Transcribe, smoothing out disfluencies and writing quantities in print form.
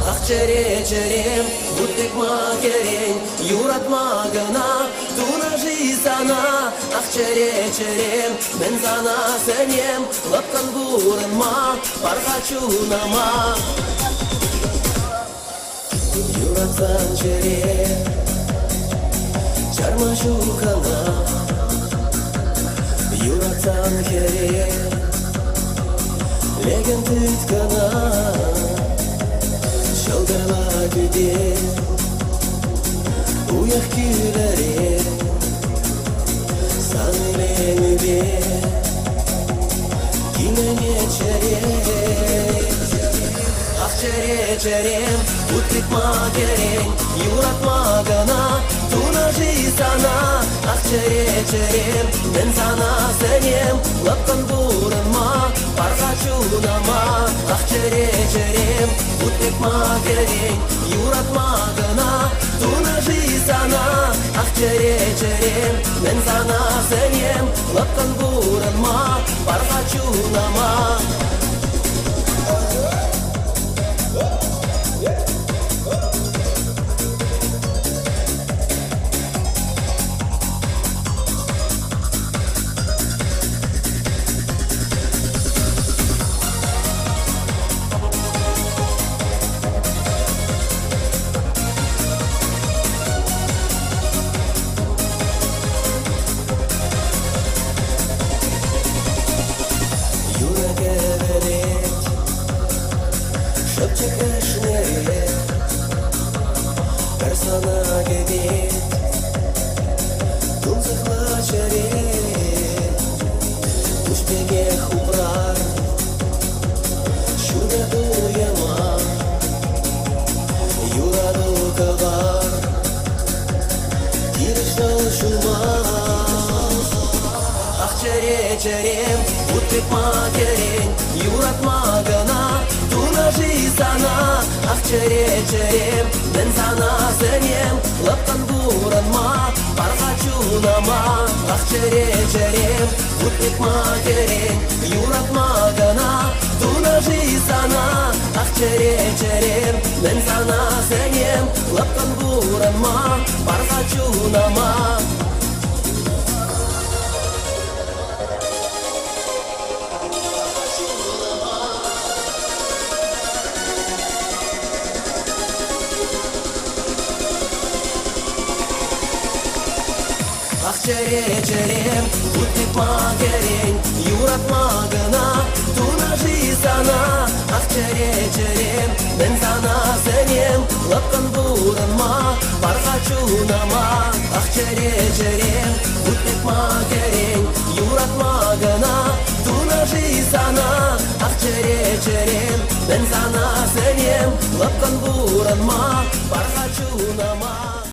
Ақчере-черем, бұттекма керен, юратма гына, тунажи сана. Ақчере-черем, мен сана сенем, лапкан бұрынма, парғачунама. Юратсан черем, жармашу кана, юратсан керем, леген түткана. Шалдырла күде, уяқ күләре, санылену бе, кимене чере. Ақчере-черем, ұттықма керен, юратма гана, тунажи сана. Ақчере-черем, мен сана сенем, лапкан бұрынма, парғачунама. Ақчере-черем, ұттықма керен, юратма гана, тунажи сана. Ақчере-черем, мен сана сенем, лапкан бұрынма, парғачунама. Шепчекешнере, персона гедет, тунзықла чере, түшпеге хупрар, шуда дуяма, юраду кавар, тирішнал шума. Ақчере-черем, ұттықма керен, юратма гана, тунажи сана. Ақчере-черем, мен сана сенем, лапкан бұрынма, парғачунама. Ақчере-черем, ұттықма керен, юратма гана, тунажи сана. Ақчере-черем, мен сана сенем, лапкан бұрынма, парғачунама. Ақчере-черем, ұттықма керен, юратма гына, тунажи сана. Ақчере-черем, мен сана сенем, лапкан бұрынма, парғачунама. Ақчере-черем, ұттықма керен, юратма гына, тунажи сана. Ақчере-черем, мен сана сенем, лапкан бұрынма, парғачунама.